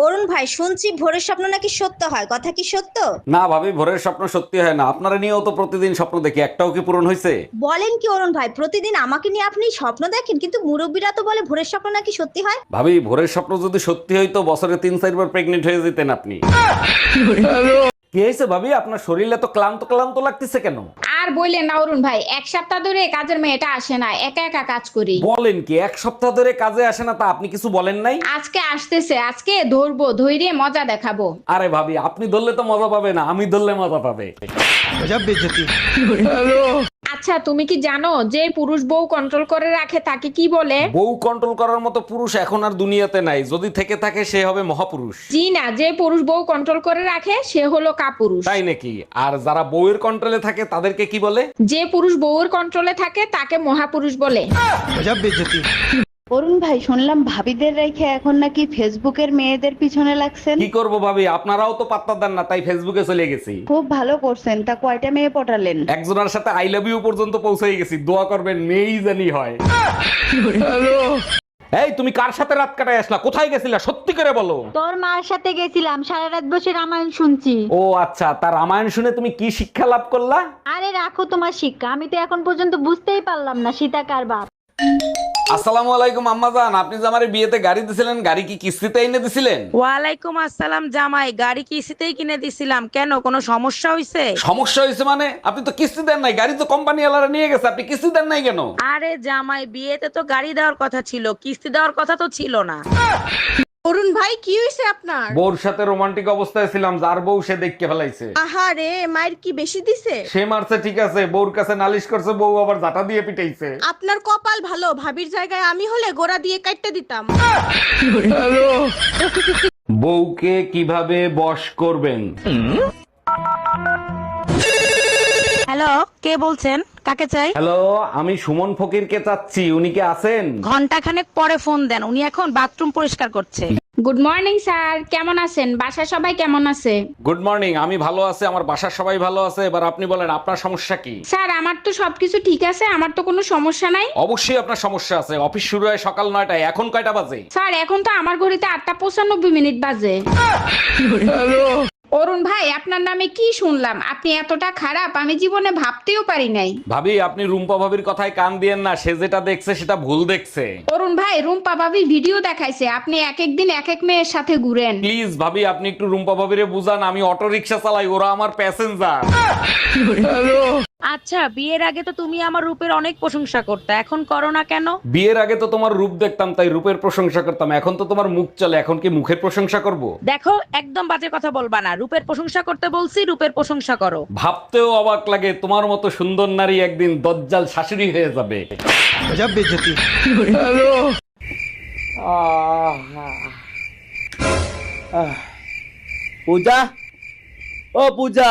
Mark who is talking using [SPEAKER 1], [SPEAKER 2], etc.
[SPEAKER 1] অরুণ ভাই, শুনছি ভোরের স্বপ্ন নাকি সত্য হয়, কথা কি সত্য?
[SPEAKER 2] না ভাবি, ভোরের স্বপ্ন সত্যি হয় না। আপনারা নিয়েও তো প্রতিদিন স্বপ্ন দেখি, একটাও কি পূরণ হয়েছে?
[SPEAKER 1] বলেন কি অরুণ ভাই, প্রতিদিন আমাকে নিয়ে আপনি স্বপ্ন দেখেন, কিন্তু মুরব্বীরা তো বলে ভোরের স্বপ্ন নাকি সত্যি হয়।
[SPEAKER 2] ভাবি, ভোরের স্বপ্ন যদি সত্যি হইতো বছরে 3-4 বার প্রেগনেন্ট হয়ে যেতেন আপনি। কি হয়েছে ভাবি, আপনার শরীর এত ক্লান্ত ক্লান্ত লাগতেছে কেন?
[SPEAKER 3] আর বললেন না অরুণ ভাই, এক সপ্তাহ ধরে কাজের মেয়েটা আসে না, একা একা কাজ করি।
[SPEAKER 2] বলেন কি, এক সপ্তাহ ধরে কাজে আসে না? তা আপনি কিছু বলেন নাই?
[SPEAKER 3] আজকে আসতেছে, আজকে ধরবো, ধৈর্য মজা দেখাবো।
[SPEAKER 2] আরে ভাবি, আপনি ধরলে তো মজা পাবে না, আমি ধরলে মজা পাবে।
[SPEAKER 3] আচ্ছা, তুমি কি জানো যে পুরুষ বউ কন্ট্রোল করে রাখে তাকে কি বলে?
[SPEAKER 2] বউ কন্ট্রোল করার মতো পুরুষ এখন আর দুনিয়াতে নাই, যদি থেকে থাকে সে হবে মহাপুরুষ।
[SPEAKER 3] জি না, যে পুরুষ বউ কন্ট্রোল করে রাখে সে হলো কাপুরুষ।
[SPEAKER 2] তাই নাকি? আর যারা বউয়ের কন্ট্রোলে থাকে তাদেরকে কি বলে?
[SPEAKER 3] যে পুরুষ বউয়ের কন্ট্রোলে থাকে তাকে মহাপুরুষ বলে।
[SPEAKER 4] অরুণ ভাই, শুনলাম ভাবিদের রেখে এখন নাকি ফেসবুকের মেয়েদের পিছনে লাগছেন।
[SPEAKER 2] কি করব ভাবি, আপনারাও তো পাত্তা দেন না, তাই ফেসবুকে চলে গেছি।
[SPEAKER 4] খুব ভালো করছেন। তা কয়টা মেয়ে পটালেন?
[SPEAKER 2] একজনের সাথে আই লাভ ইউ পর্যন্ত পৌঁছে গেছি, দোয়া করবেন মেয়েই জানি হয়। এই তুমি কার সাথে রাত কাটায় আসলা? কোথায় গেছিলা সত্যি করে বলো।
[SPEAKER 5] তোর মার সাথে গেছিলাম, সারা রাত বসে রামায়ণ শুনছি।
[SPEAKER 2] ও আচ্ছা, তার রামায়ণ শুনে তুমি কি শিক্ষা লাভ করলা?
[SPEAKER 5] আরে রাখো তোমার শিক্ষা, আমি তো এখন পর্যন্ত বুঝতেই পারলাম না সীতা কার বাপ।
[SPEAKER 2] আসসালামু আলাইকুম আম্মাজান, আপনি যে আমারে বিয়েতে গাড়ি দিছিলেন, গাড়ি কি কিস্তিতে এনে দিছিলেন?
[SPEAKER 6] ওয়ালাইকুম আসসালাম জামাই, গাড়ি কিস্তিতেই কিনে দিছিলাম। কেন, কোনো সমস্যা হয়েছে?
[SPEAKER 2] সমস্যা হয়েছে মানে? আপনি তো কিস্তি দেন নাই, গাড়ি তো কোম্পানি ওয়ালারা নিয়ে গেছে, আপনি কিস্তি দেন নাই কেন?
[SPEAKER 6] আরে জামাই, বিয়েতে তো গাড়ি দেওয়ার কথা ছিল, কিস্তি দেওয়ার কথা তো ছিল না।
[SPEAKER 7] অরুণ ভাই, কি হয়েছে আপনার?
[SPEAKER 2] বউর সাথে রোমান্টিক অবস্থায় ছিলাম, যার বউ সে দেখকে ফেলাইছে।
[SPEAKER 7] আহারে, মায়ের কি বেশি দিছে?
[SPEAKER 2] সে মারছে ঠিক আছে, বউর কাছে নালিশ করছে, বউ আবার জাটা দিয়ে পিটাইছে।
[SPEAKER 7] আপনার কপাল ভালো, ভাবির জায়গায় আমি হলে গোড়া দিয়ে কাটতে দিতাম।
[SPEAKER 2] বউকে কিভাবে বশ করবেন?
[SPEAKER 6] হ্যালো, কে বলছেন? কাকে চাই?
[SPEAKER 2] হ্যালো, আমি সুমন ফকিরকে চাচ্ছি, উনি কি আছেন?
[SPEAKER 6] ঘন্টা খানেক পরে ফোন দেন, উনি এখন বাথরুম পরিষ্কার করছে।
[SPEAKER 3] গুড মর্নিং স্যার, কেমন আছেন? বাসায় সবাই কেমন আছে?
[SPEAKER 2] গুড মর্নিং, আমি ভালো আছি, আমার বাসার সবাই ভালো আছে। এবার আপনি বলেন আপনার সমস্যা কি?
[SPEAKER 3] স্যার, আমার তো সবকিছু ঠিক আছে, আমার তো কোনো সমস্যা নাই।
[SPEAKER 2] অবশ্যই আপনার সমস্যা আছে। অফিস শুরু হয় সকাল 9টায়, এখন কয়টা বাজে?
[SPEAKER 3] স্যার, এখন তো আমার ঘড়িতে 8:95 বাজে। অরুণ ভাই, আপনার নামে কি শুনলাম? আপনি এতটা খারাপ আমি জীবনে ভাবতেও পারি নাই।
[SPEAKER 2] ভাবি, আপনি রুম্পা ভাবির কথায় কান দিয়েন না, সে যেটা দেখছে সেটা ভুল দেখছে।
[SPEAKER 3] অরুণ ভাই, রুম্পা ভাবি ভিডিও দেখাইছে আপনি এক এক দিন এক এক মেয়ের সাথে ঘুরেন।
[SPEAKER 2] প্লিজ ভাবি, আপনি একটু রুম্পা ভাবিরে বুঝান, আমি অটো রিক্সা চালাই, ওরা আমার প্যাসেঞ্জার।
[SPEAKER 6] আচ্ছা, বিয়ের আগে তো তুমি আমার রূপের অনেক প্রশংসা করতে, এখন করো না কেন?
[SPEAKER 2] বিয়ের আগে তো তোমার রূপ দেখতাম তাই রূপের প্রশংসা করতাম, এখন তো তোমার মুখ চলে, এখন কি মুখের প্রশংসা করব?
[SPEAKER 6] দেখো, একদম বাজে কথা বলবা না। রূপের প্রশংসা করতে বলছি, রূপের প্রশংসা করো।
[SPEAKER 2] ভাবতেও অবাক লাগে, তোমার মতো সুন্দর নারী একদিন দজ্জাল শাশুড়ি হয়ে যাবে।
[SPEAKER 8] পূজা, ও পূজা,